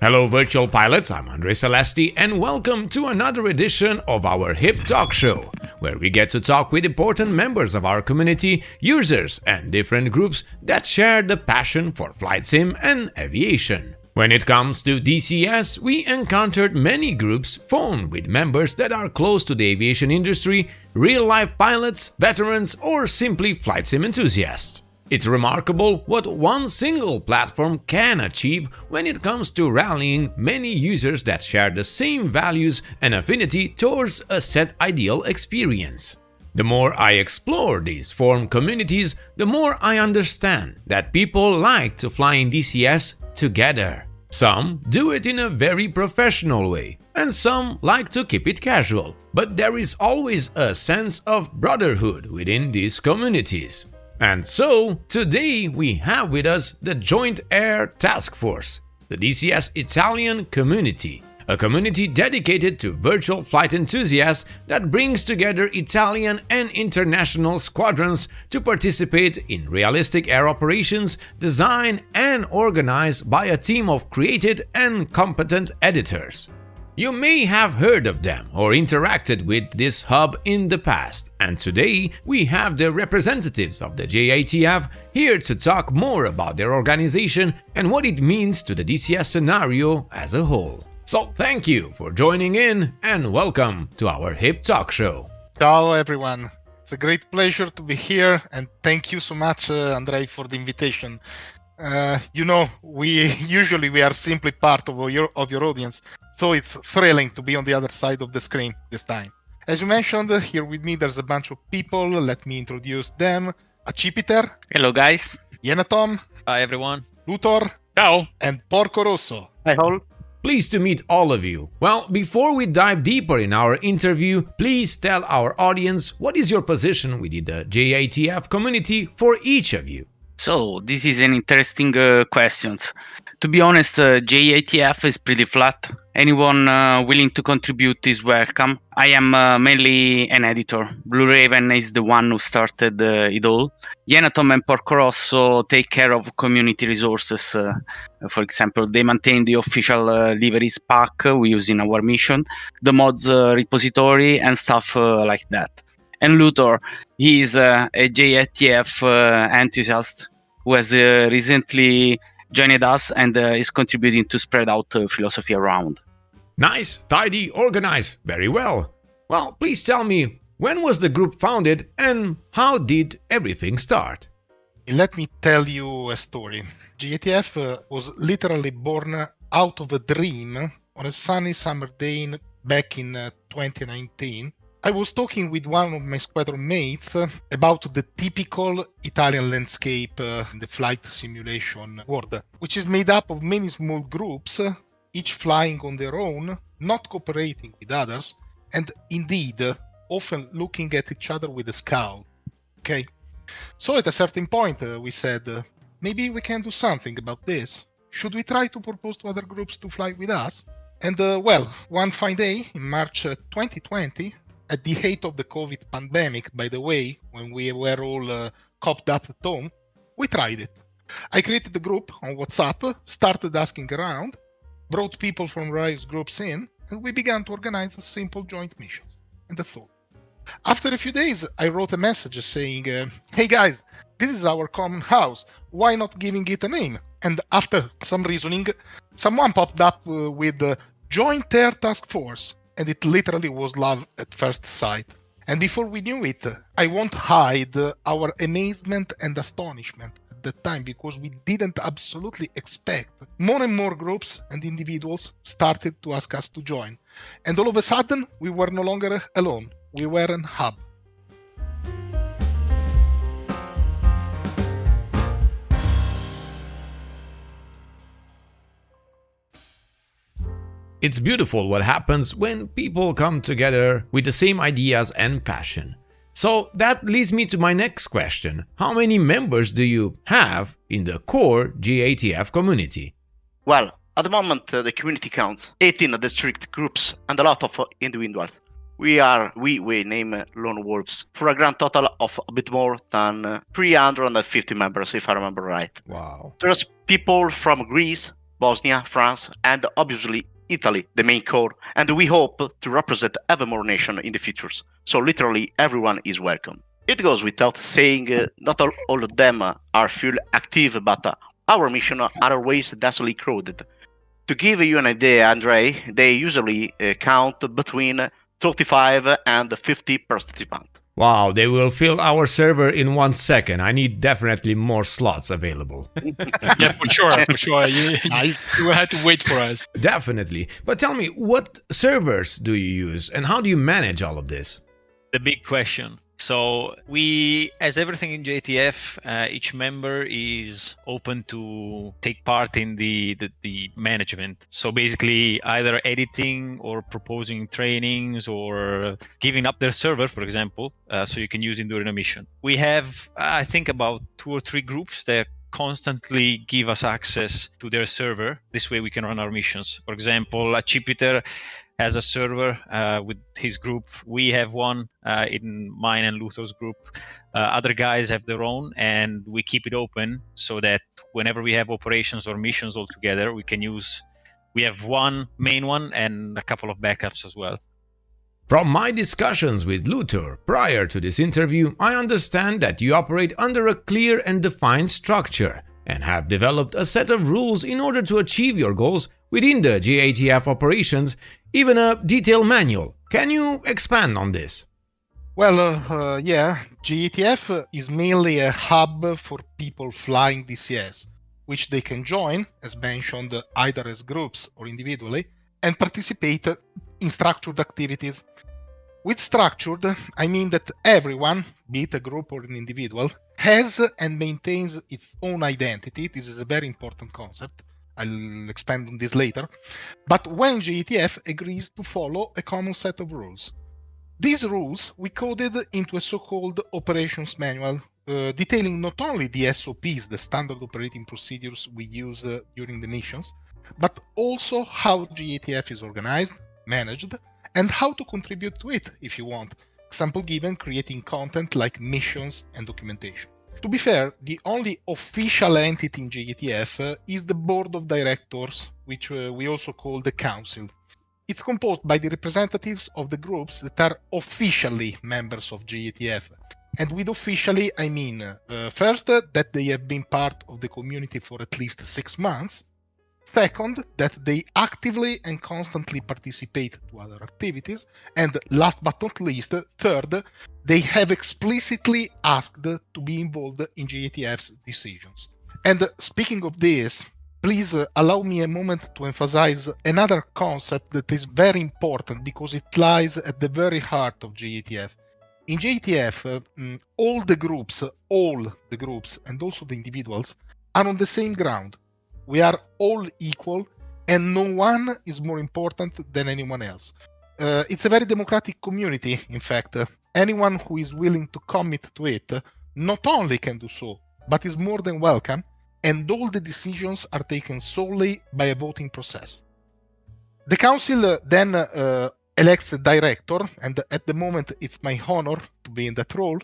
Hello virtual pilots, I'm Andre Celesti and welcome to another edition of our Hip Talk Show, where we get to talk with important members of our community, users and different groups that share the passion for flight sim and aviation. When it comes to DCS, we encountered many groups formed with members that are close to the aviation industry, real-life pilots, veterans or simply flight sim enthusiasts. It's remarkable what one single platform can achieve when it comes to rallying many users that share the same values and affinity towards a set ideal experience. The more I explore these formed communities, the more I understand that people like to fly in DCS together. Some do it in a very professional way, and some like to keep it casual. But there is always a sense of brotherhood within these communities. And so, today we have with us the Joint Air Task Force, the DCS Italian Community, a community dedicated to virtual flight enthusiasts that brings together Italian and international squadrons to participate in realistic air operations designed and organized by a team of creative and competent editors. You may have heard of them or interacted with this hub in the past, and today we have the representatives of the JATF here to talk more about their organization and what it means to the DCS scenario as a whole. So thank you for joining in and welcome to our Hip Talk Show. Ciao everyone, it's a great pleasure to be here and thank you so much Andrei for the invitation. We are simply part of your audience. So it's thrilling to be on the other side of the screen this time. As you mentioned, here with me there's a bunch of people. Let me introduce them. Accipiter. Hello guys. Yenatom. Hi everyone. Luthor. Ciao. And Porco Rosso. Hi all. Pleased to meet all of you. Well, before we dive deeper in our interview, please tell our audience what is your position within the JATF community for each of you. So this is an interesting question. To be honest, JATF is pretty flat. Anyone willing to contribute is welcome. I am mainly an editor. Blue Raven is the one who started it all. Yenatom and Porco Rosso take care of community resources. For example, they maintain the official liveries pack we use in our mission, the mods repository and stuff like that. And Luthor, he is a JATF enthusiast who has recently joined us and is contributing to spread out philosophy around. Nice, tidy, organized, very well. Well, please tell me, when was the group founded and how did everything start? Let me tell you a story. JATF was literally born out of a dream on a sunny summer day back in 2019. I was talking with one of my squadron mates about the typical Italian landscape in the flight simulation world, which is made up of many small groups, each flying on their own, not cooperating with others, and indeed often looking at each other with a scowl. Okay? So at a certain point we said, maybe we can do something about this. Should we try to propose to other groups to fly with us? And one fine day in March 2020, at the height of the COVID pandemic, by the way, when we were all cooped up at home, we tried it. I created a group on WhatsApp, started asking around, brought people from various groups in, and we began to organize simple joint missions. And that's all. After a few days, I wrote a message saying, hey guys, this is our common house, why not giving it a name? And after some reasoning, someone popped up with Joint Air Task Force. And it literally was love at first sight. And before we knew it, I won't hide our amazement and astonishment at that time, because we didn't absolutely expect. More and more groups and individuals started to ask us to join. And all of a sudden, we were no longer alone. We were an hub. It's beautiful what happens when people come together with the same ideas and passion. So that leads me to my next question. How many members do you have in the core JATF community? Well, at the moment the community counts 18 district groups and a lot of individuals. We name Lone Wolves for a grand total of a bit more than 350 members, if I remember right. Wow. There's people from Greece, Bosnia, France, and obviously Italy, the main core, and we hope to represent ever more nations in the futures. So literally everyone is welcome. It goes without saying, not all of them are full active, but our missions are always densely crowded. To give you an idea, Andre, they usually count between 35 and 50 participants. Wow, they will fill our server in 1 second. I need definitely more slots available. Yeah, for sure. You will have to wait for us. Definitely. But tell me, what servers do you use and how do you manage all of this? The big question. So we, as everything in JATF, each member is open to take part in the management. So basically either editing or proposing trainings or giving up their server, for example, so you can use it during a mission. We have, I think, about 2 or 3 groups that constantly give us access to their server. This way we can run our missions. For example, a Jupiter has a server with his group. We have one in mine and Luther's group. Other guys have their own, and we keep it open so that whenever we have operations or missions all together, we have one main one and a couple of backups as well. From my discussions with Luther prior to this interview, I understand that you operate under a clear and defined structure and have developed a set of rules in order to achieve your goals within the JATF operations, even a detailed manual. Can you expand on this? Well, yeah, JATF is mainly a hub for people flying DCS, which they can join, as mentioned, either as groups or individually, and participate in structured activities. With structured, I mean that everyone, be it a group or an individual, has and maintains its own identity. This is a very important concept. I'll expand on this later. But when JATF agrees to follow a common set of rules. These rules we coded into a so-called operations manual, detailing not only the SOPs, the standard operating procedures we use during the missions, but also how JATF is organized, managed, and how to contribute to it if you want. Example given, creating content like missions and documentation. To be fair, the only official entity in JATF is the board of directors, which we also call the council. It's composed by the representatives of the groups that are officially members of JATF. And with officially, I mean, first, that they have been part of the community for at least 6 months. Second, that they actively and constantly participate to other activities. And last but not least, third, they have explicitly asked to be involved in JATF's decisions. And speaking of this, please allow me a moment to emphasize another concept that is very important because it lies at the very heart of JATF. In JATF, all the groups, and also the individuals, are on the same ground. We are all equal, and no one is more important than anyone else. It's a very democratic community, in fact. Anyone who is willing to commit to it not only can do so, but is more than welcome, and all the decisions are taken solely by a voting process. The council then elects a director, and at the moment it's my honor to be in that role,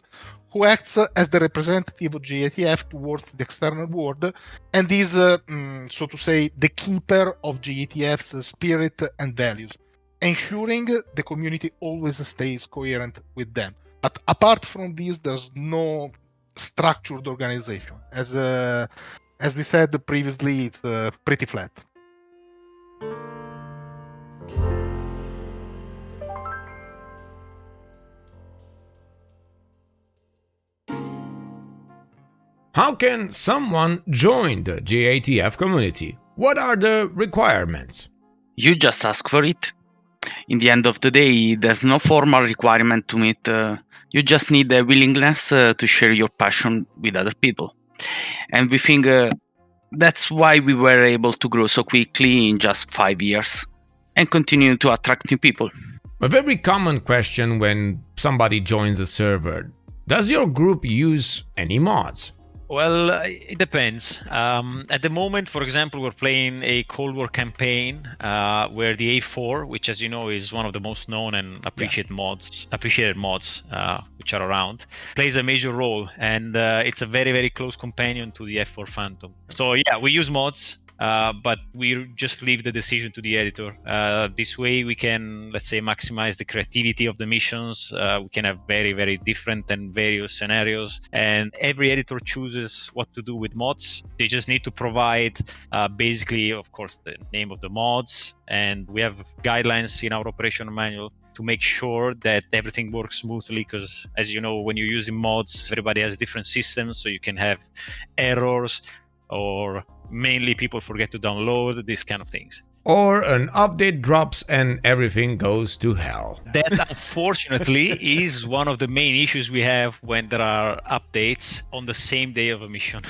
who acts as the representative of JATF towards the external world and is, so to say, the keeper of JATF's spirit and values, ensuring the community always stays coherent with them. But apart from this, there's no structured organization. As we said previously, it's pretty flat. How can someone join the JATF community? What are the requirements? You just ask for it. In the end of the day, there's no formal requirement to meet. You just need a willingness to share your passion with other people. And we think that's why we were able to grow so quickly in just 5 years and continue to attract new people. A very common question when somebody joins a server: does your group use any mods? Well, it depends. At the moment, for example, we're playing a Cold War campaign where the A4, which, as you know, is one of the most known and appreciated mods which are around, plays a major role, and it's a very, very close companion to the F4 Phantom. So yeah, we use mods. but we just leave the decision to the editor. This way we can, let's say, maximize the creativity of the missions. We can have very, very different and various scenarios, and every editor chooses what to do with mods. They just need to provide basically, of course, the name of the mods, and we have guidelines in our operational manual to make sure that everything works smoothly, because as you know, when you're using mods, everybody has different systems, so you can have errors, or mainly people forget to download, these kind of things. Or an update drops and everything goes to hell. That unfortunately is one of the main issues we have when there are updates on the same day of a mission.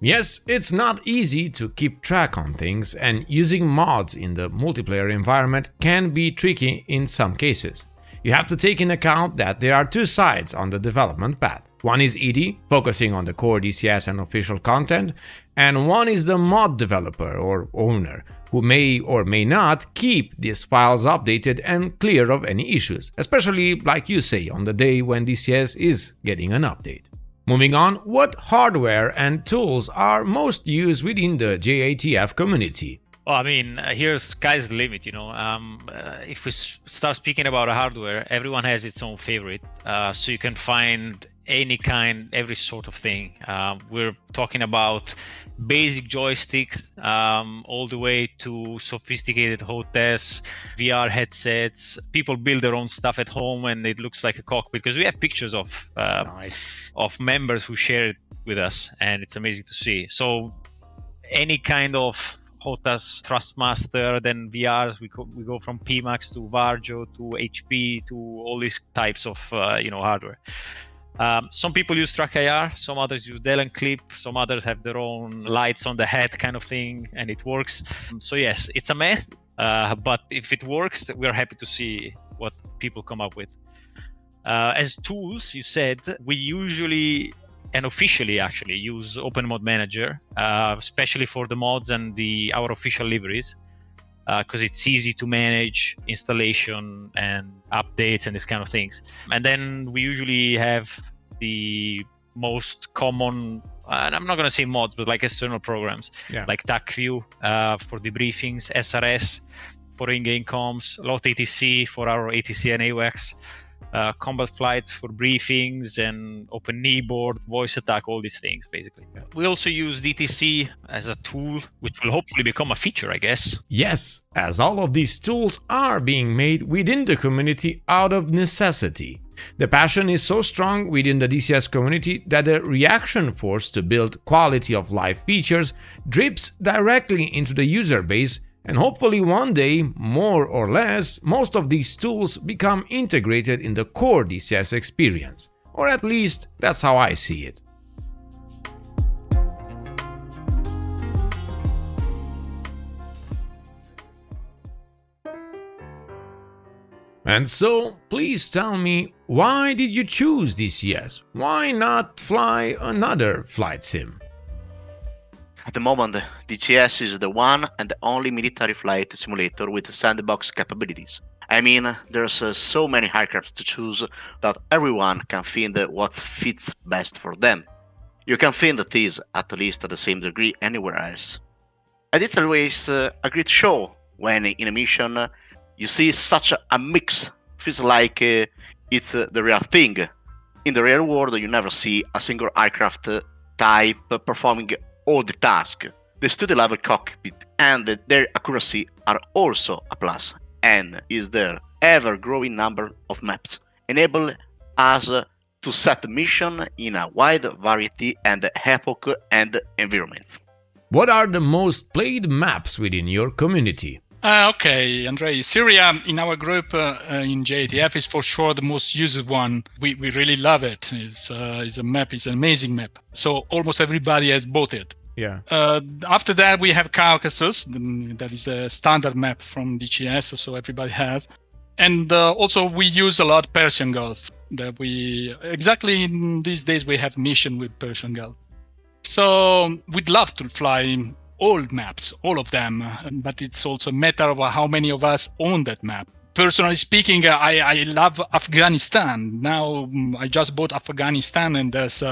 Yes, it's not easy to keep track on things, and using mods in the multiplayer environment can be tricky in some cases. You have to take into account that there are two sides on the development path. One is ED, focusing on the core DCS and official content, and one is the mod developer or owner, who may or may not keep these files updated and clear of any issues, especially, like you say, on the day when DCS is getting an update. Moving on, what hardware and tools are most used within the JATF community? Well, I mean, here's sky's the limit, if we start speaking about hardware, everyone has its own favorite. So you can find every sort of thing. We're talking about basic joysticks, all the way to sophisticated hotels, VR headsets. People build their own stuff at home and it looks like a cockpit, because we have pictures of members who share it with us, and it's amazing to see. So any kind of HOTAS, Thrustmaster, then VRs, we go from PMAX to Varjo to HP to all these types of hardware. Some people use TrackIR, some others use Dell and Clip, some others have their own lights on the head kind of thing, and it works. So yes, it's a mess, but if it works, we're happy to see what people come up with. As tools, you said, we usually and officially actually use Open Mod Manager, especially for the mods and our official liveries, because it's easy to manage installation and updates and these kind of things. And then we usually have the most common, and I'm not going to say mods, but like external programs, like TACView for debriefings, SRS for in-game comms, LOT ATC for our ATC and AWACS, Combat Flight for briefings, and Open Kneeboard, voice attack, all these things basically. We also use DTC as a tool, which will hopefully become a feature, I guess. Yes, as all of these tools are being made within the community out of necessity. The passion is so strong within the DCS community that the reaction force to build quality of life features drips directly into the user base, and hopefully one day, more or less, most of these tools become integrated in the core DCS experience. Or at least, that's how I see it. And so, please tell me, why did you choose DCS? Why not fly another flight sim? At the moment, DCS is the one and the only military flight simulator with sandbox capabilities. I mean, there's so many aircraft to choose that everyone can find what fits best for them. You can find this at least at the same degree anywhere else. And it's always a great show when in a mission you see such a mix. Feels like it's the real thing. In the real world, you never see a single aircraft type performing all the tasks. The studio-level cockpit and their accuracy are also a plus, and is their ever-growing number of maps enable us to set mission in a wide variety and epoch and environments. What are the most played maps within your community? Okay, Andrei. Syria in our group in JATF is for sure the most used one. We really love it. It's a map. It's an amazing map. So almost everybody has bought it. Yeah. After that, we have Caucasus. That is a standard map from DCS, so everybody has. And also we use a lot Persian Gulf. That exactly in these days we have mission with Persian Gulf. So we'd love to fly all maps, all of them, but it's also a matter of how many of us own that map. Personally speaking, I love Afghanistan. Now I just bought Afghanistan, and there's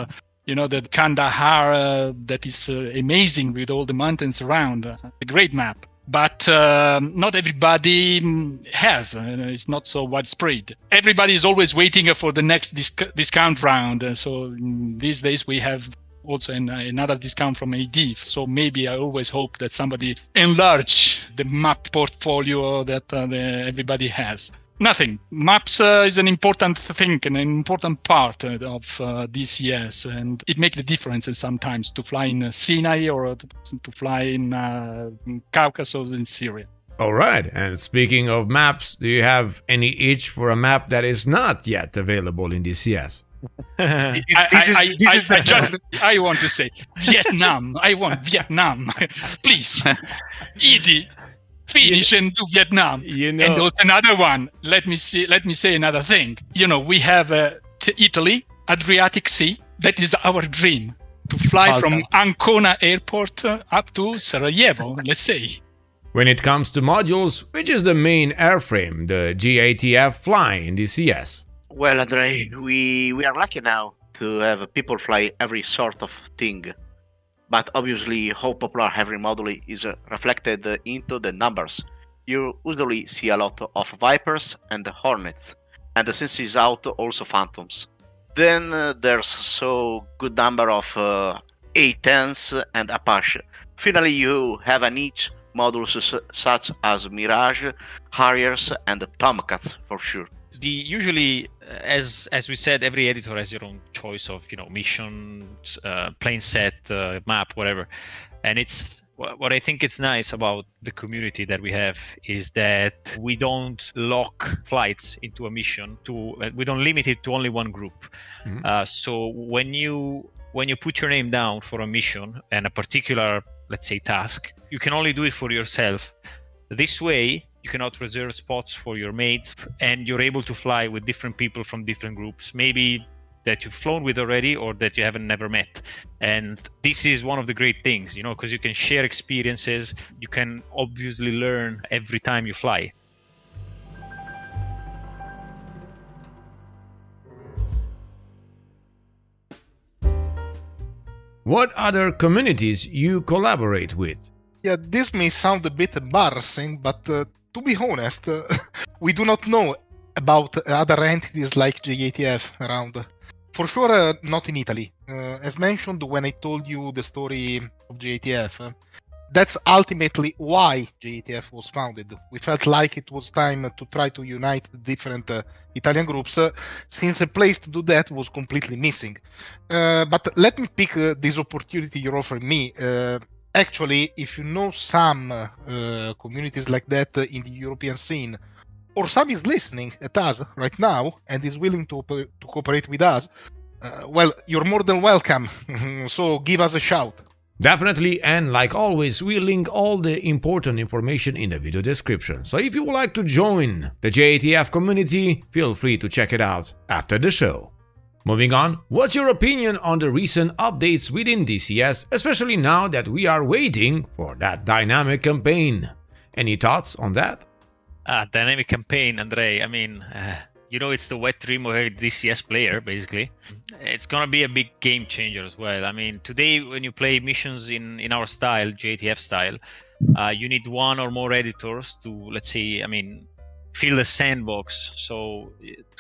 the Kandahar that is amazing with all the mountains around. A great map. But not everybody has. It's not so widespread. Everybody is always waiting for the next discount round. So these days we have also another discount from AD. So maybe I always hope that somebody enlarge the map portfolio that everybody has. Nothing. Maps is an important thing and an important part of DCS, and it makes the difference sometimes to fly in Sinai or to fly in Caucasus or in Syria. All right, and speaking of maps, do you have any itch for a map that is not yet available in DCS? I want to say Vietnam. I want Vietnam. Please, Edie, finish and do Vietnam. And also another one. Let me say another thing. We have Italy, Adriatic Sea. That is our dream, to fly from Ancona Airport up to Sarajevo. Let's say. When it comes to modules, which is the main airframe the JATF fly in DCS? Well, Andre, we are lucky now to have people fly every sort of thing. But obviously, how popular every module is reflected into the numbers. You usually see a lot of Vipers and Hornets, and since it's out, also Phantoms. Then there's so good number of A10s and Apache. Finally, you have a niche modules such as Mirage, Harriers, and Tomcats for sure. Usually, as we said, every editor has your own choice of mission, plane set, map, whatever. And it's what I think it's nice about the community that we have is that we don't lock flights into a mission. We don't limit it to only one group. Mm-hmm. So when you put your name down for a mission and a particular, let's say, task, you can only do it for yourself. This way, you cannot reserve spots for your mates, and you're able to fly with different people from different groups, maybe that you've flown with already or that you haven't never met. And this is one of the great things, because you can share experiences. You can obviously learn every time you fly. What other communities you collaborate with? Yeah, this may sound a bit embarrassing, but to be honest, we do not know about other entities like JATF around. For sure, not in Italy. As mentioned when I told you the story of JATF, that's ultimately why JATF was founded. We felt like it was time to try to unite the different Italian groups, since a place to do that was completely missing. But let me pick this opportunity you're offering me. Actually, if you know some communities like that in the European scene, or some is listening at us right now and is willing to cooperate with us, well, you're more than welcome. So give us a shout. Definitely, and like always, we link all the important information in the video description. So if you would like to join the JATF community, feel free to check it out after the show. Moving on, what's your opinion on the recent updates within DCS, especially now that we are waiting for that dynamic campaign? Any thoughts on that? Dynamic campaign, Andrei. I mean, it's the wet dream of a DCS player, basically. It's going to be a big game changer as well. I mean, today when you play missions in our style, JATF style, you need one or more editors to, let's say, fill the sandbox. So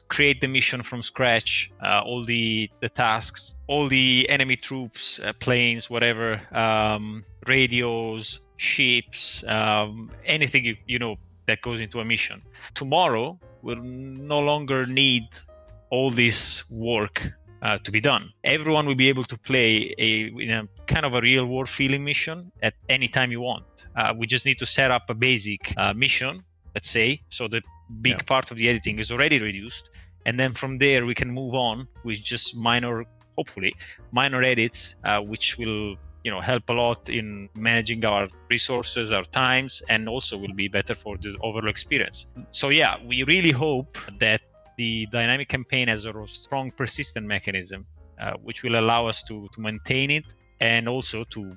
create the mission from scratch, all the tasks, all the enemy troops, planes, whatever, radios, ships, anything that goes into a mission. Tomorrow, we'll no longer need all this work to be done. Everyone will be able to play in a kind of a real war feeling mission at any time you want. We just need to set up a basic mission, let's say, so the big part of the editing is already reduced. And then from there, we can move on with just hopefully minor edits, which will help a lot in managing our resources, our times, and also will be better for the overall experience. So yeah, we really hope that the dynamic campaign has a strong persistent mechanism, which will allow us to maintain it and also to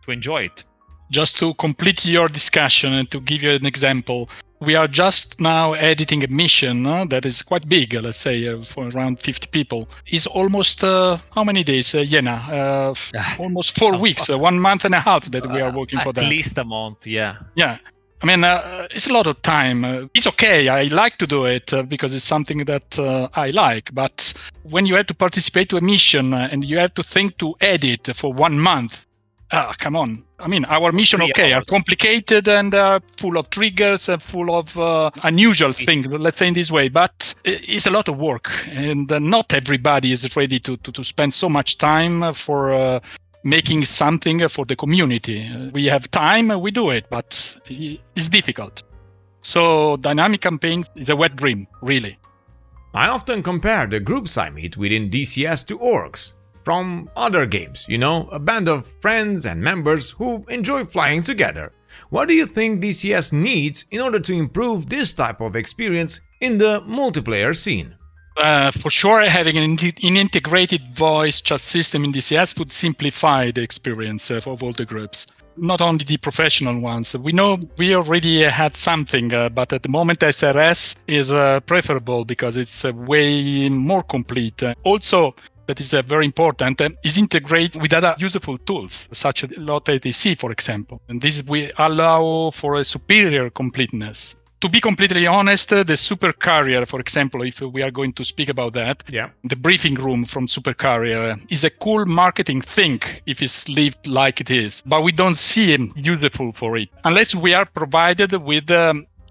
enjoy it. Just to complete your discussion and to give you an example, we are just now editing a mission that is quite big, let's say, for around 50 people. It's almost, how many days, Jena? Almost 4 weeks, 1 month and a half that we are working for that. At least a month, yeah. Yeah. I mean, it's a lot of time. It's okay. I like to do it because it's something that I like. But when you have to participate to a mission and you have to think to edit for 1 month, come on. I mean, our mission, okay, are complicated and are full of triggers and full of unusual things, let's say in this way. But it's a lot of work. And not everybody is ready to spend so much time for making something for the community. We have time, we do it, but it's difficult. So dynamic campaigns is a wet dream, really. I often compare the groups I meet within DCS to orgs from other games, a band of friends and members who enjoy flying together. What do you think DCS needs in order to improve this type of experience in the multiplayer scene? For sure, having an integrated voice chat system in DCS would simplify the experience of all the groups, not only the professional ones. We know we already had something, but at the moment SRS is preferable because it's way more complete. Also, that is very important, is integrate with other useful tools, such as LOT-ATC, for example. And this will allow for a superior completeness. To be completely honest, the Supercarrier, for example, if we are going to speak about that, the briefing room from Supercarrier is a cool marketing thing if it's lived like it is. But we don't see it useful for it unless we are provided with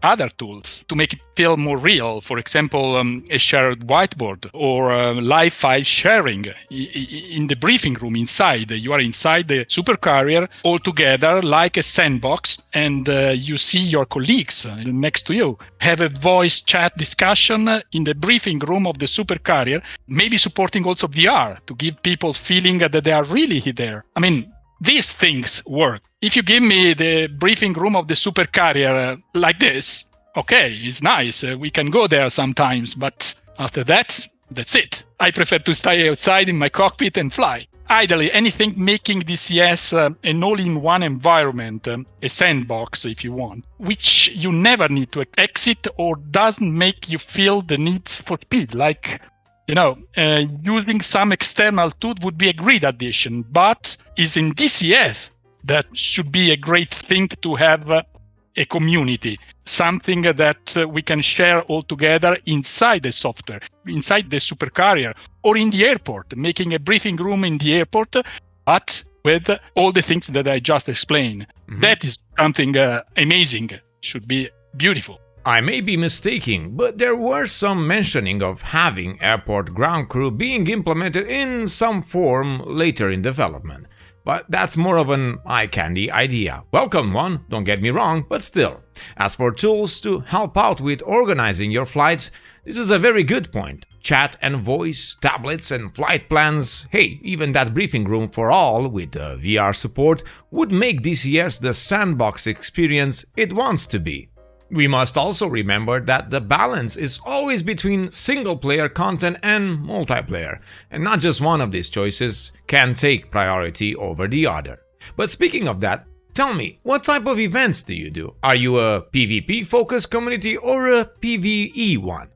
other tools to make it feel more real. For example, a shared whiteboard or live file sharing in the briefing room inside. You are inside the Supercarrier all together like a sandbox, and you see your colleagues next to you. Have a voice chat discussion in the briefing room of the Supercarrier, maybe supporting also VR to give people feeling that they are really there. I mean, these things work. If you give me the briefing room of the Supercarrier like this, okay, it's nice. We can go there sometimes, but after that, that's it. I prefer to stay outside in my cockpit and fly. Ideally, anything making DCS an all-in-one environment, a sandbox if you want, which you never need to exit or doesn't make you feel the need for speed, like using some external tool would be a great addition, but is in DCS that should be a great thing to have a community, something that we can share all together inside the software, inside the Supercarrier, or in the airport, making a briefing room in the airport, but with all the things that I just explained. Mm-hmm. That is something amazing, should be beautiful. I may be mistaken, but there were some mentioning of having airport ground crew being implemented in some form later in development. But that's more of an eye-candy idea. Welcome one, don't get me wrong, but still. As for tools to help out with organizing your flights, this is a very good point. Chat and voice, tablets and flight plans, hey, even that briefing room for all with VR support would make DCS the sandbox experience it wants to be. We must also remember that the balance is always between single-player content and multiplayer, and not just one of these choices can take priority over the other. But speaking of that, tell me, what type of events do you do? Are you a PvP-focused community or a PvE one?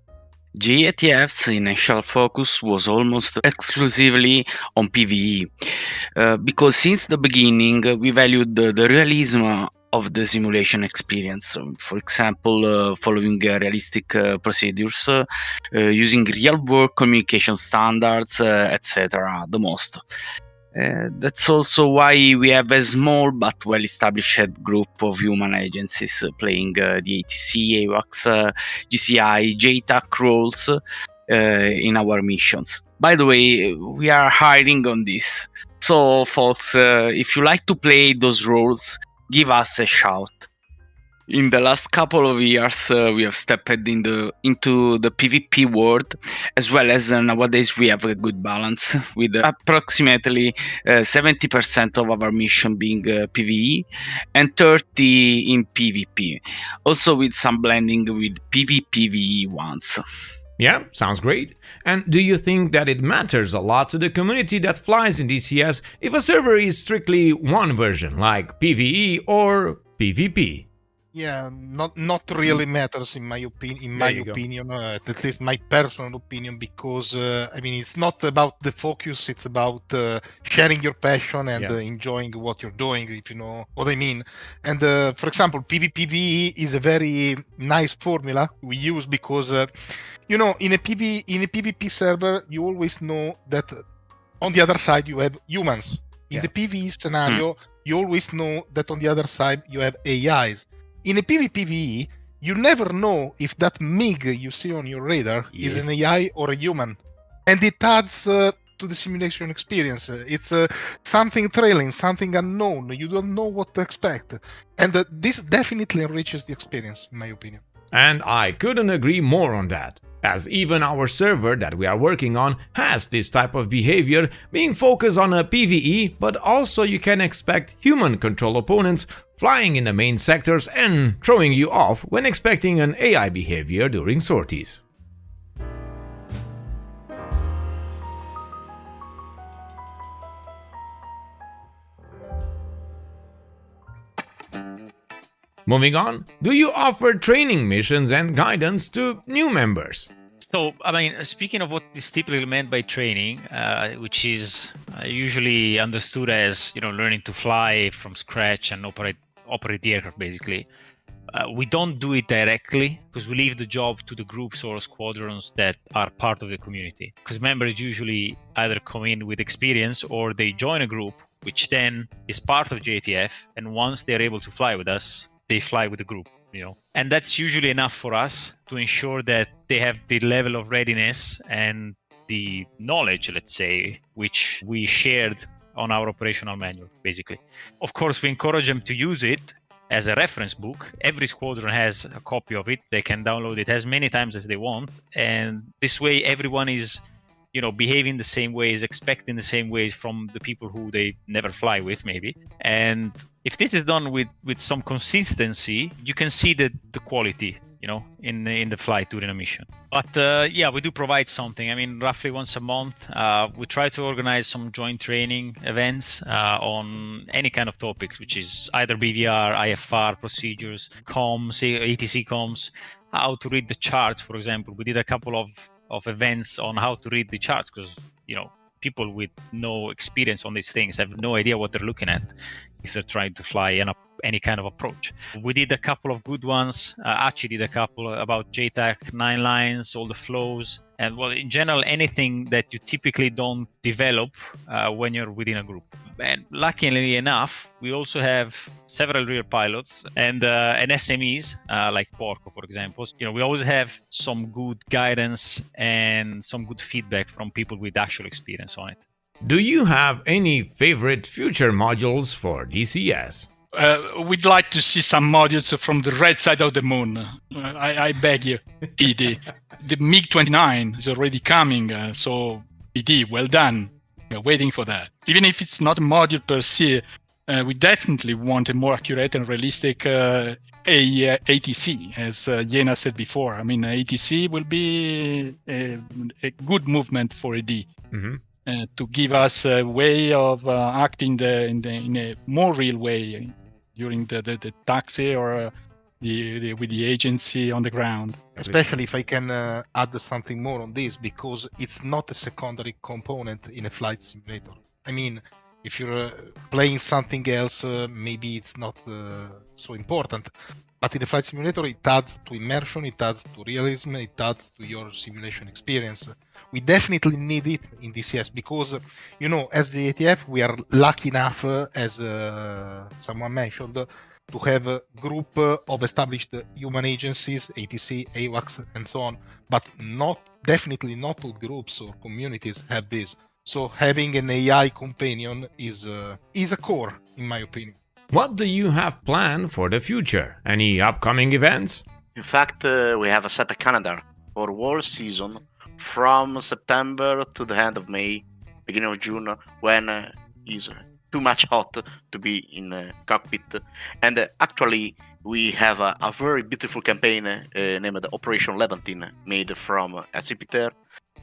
JATF's initial focus was almost exclusively on PvE, because since the beginning we valued the realism of the simulation experience. For example, following realistic procedures, using real-world communication standards, etc. the most. That's also why we have a small but well-established group of human agencies playing the ATC, AWACS, GCI, JTAC roles in our missions. By the way, we are hiring on this. So, folks, if you like to play those roles, give us a shout. In the last couple of years, we have stepped into the PvP world, as well as nowadays we have a good balance, with approximately 70% of our mission being PvE and 30% in PvP, also with some blending with PvPvE ones. Yeah, sounds great. And do you think that it matters a lot to the community that flies in DCS if a server is strictly one version, like PvE or PvP? Yeah, not really matters in my opinion, at least my personal opinion, because I mean it's not about the focus, it's about sharing your passion and enjoying what you're doing, if you know what I mean. And for example, PvPvE is a very nice formula we use because you know in a PvP server you always know that on the other side you have humans. In the PvE scenario, you always know that on the other side you have AIs. In a PvPvE, you never know if that MiG you see on your radar is an AI or a human. And it adds to the simulation experience. It's something thrilling, something unknown. You don't know what to expect. And this definitely enriches the experience, in my opinion. And I couldn't agree more on that, as even our server that we are working on has this type of behavior, being focused on a PvE, but also you can expect human control opponents flying in the main sectors and throwing you off when expecting an AI behavior during sorties. Moving on, do you offer training missions and guidance to new members? So, I mean, speaking of what is typically meant by training, which is usually understood as, you know, learning to fly from scratch and operate the aircraft, basically. We don't do it directly because we leave the job to the groups or squadrons that are part of the community. Because members usually either come in with experience or they join a group, which then is part of JATF. And once they're able to fly with us, they fly with the group, you know. And that's usually enough for us to ensure that they have the level of readiness and the knowledge, let's say, which we shared on our operational manual, basically. Of course, we encourage them to use it as a reference book. Every squadron has a copy of it. They can download it as many times as they want. And this way, everyone is, you know, behaving the same ways, expecting the same ways from the people who they never fly with, maybe. And if this is done with some consistency, you can see the quality, you know, in the flight during a mission. But yeah, we do provide something. I mean, roughly once a month, we try to organize some joint training events on any kind of topic, which is either BVR, IFR, procedures, comms, ATC comms, how to read the charts, for example. We did a couple of events on how to read the charts because, you know, people with no experience on these things have no idea what they're looking at if they're trying to fly any kind of approach. We did a couple of good ones. Actually did a couple about JTAC 9 lines, all the flows, and well, in general, anything that you typically don't develop when you're within a group. And luckily enough, we also have several real pilots and SMEs like Porco, for example. You know, we always have some good guidance and some good feedback from people with actual experience on it. Do you have any favorite future modules for DCS? We'd like to see some modules from the red side of the moon. I beg you, ED. The MiG-29 is already coming, so ED, well done. We're waiting for that. Even if it's not a module per se, we definitely want a more accurate and realistic ATC, as Jena said before. I mean, ATC will be a good movement for AD. Mm-hmm. To give us a way of acting in a more real way during the taxi or with the agency on the ground. Especially if I can add something more on this, because it's not a secondary component in a flight simulator. I mean, if you're playing something else, maybe it's not so important. But in the flight simulator, it adds to immersion, it adds to realism, it adds to your simulation experience. We definitely need it in DCS because, you know, as the JATF, we are lucky enough, as someone mentioned, to have a group of established human agencies, ATC, AWACS, and so on. But definitely not all groups or communities have this. So having an AI companion is a core, in my opinion. What do you have planned for the future? Any upcoming events? In fact, we have a set a calendar for World Season from September to the end of May, beginning of June, when is too much hot to be in a cockpit. And actually, we have a very beautiful campaign named Operation Levantine, made from a Cipiter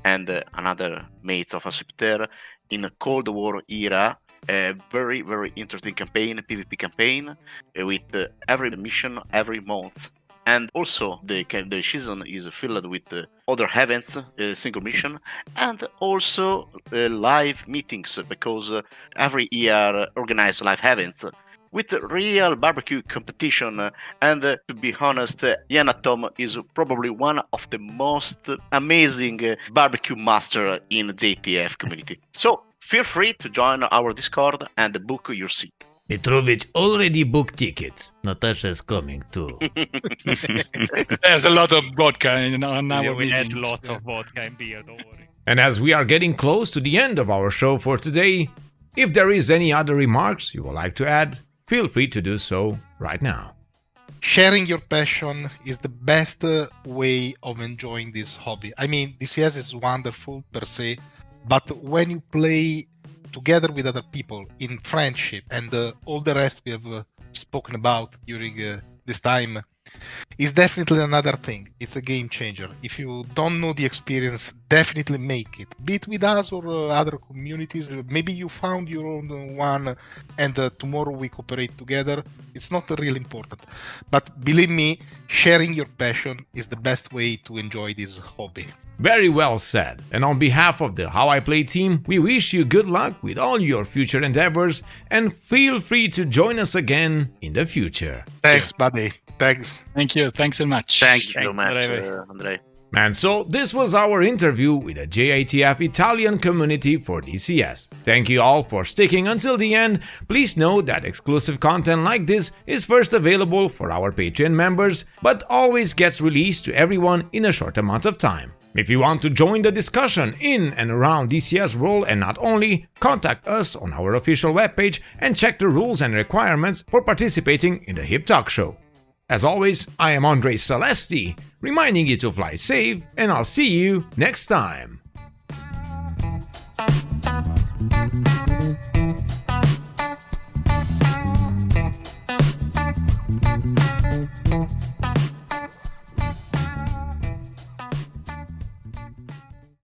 and another mate of a Cipiter in a Cold War era. A very, very interesting campaign, PvP campaign, with every mission every month. And also the season is filled with other events, single mission, and also live meetings, because every year organize live events with real barbecue competition. And to be honest, Yanatom is probably one of the most amazing barbecue master in the JATF community. So feel free to join our Discord and book your seat. Mitrovic already booked tickets. Natasha's coming too. There's a lot of vodka in our We had meetings. lots of vodka and beer, don't worry. And as we are getting close to the end of our show for today, if there is any other remarks you would like to add, feel free to do so right now. Sharing your passion is the best way of enjoying this hobby. I mean, DCS is wonderful per se, but when you play together with other people in friendship and all the rest we have spoken about during this time, is definitely another thing. It's a game changer. If you don't know the experience, definitely make it. Be it with us or other communities. Maybe you found your own one and tomorrow we cooperate together. It's not really important. But believe me, sharing your passion is the best way to enjoy this hobby. Very well said. And on behalf of the How I Play team, we wish you good luck with all your future endeavors and feel free to join us again in the future. Thanks, buddy. Thanks. Thank you. Thanks so much. Thank you so much, Andrei. Andrei. And so this was our interview with the JATF Italian community for DCS. Thank you all for sticking until the end. Please note that exclusive content like this is first available for our Patreon members, but always gets released to everyone in a short amount of time. If you want to join the discussion in and around DCS World and not only, contact us on our official webpage and check the rules and requirements for participating in the Hip Talk Show. As always, I am Andre Celesti, reminding you to fly safe, and I'll see you next time.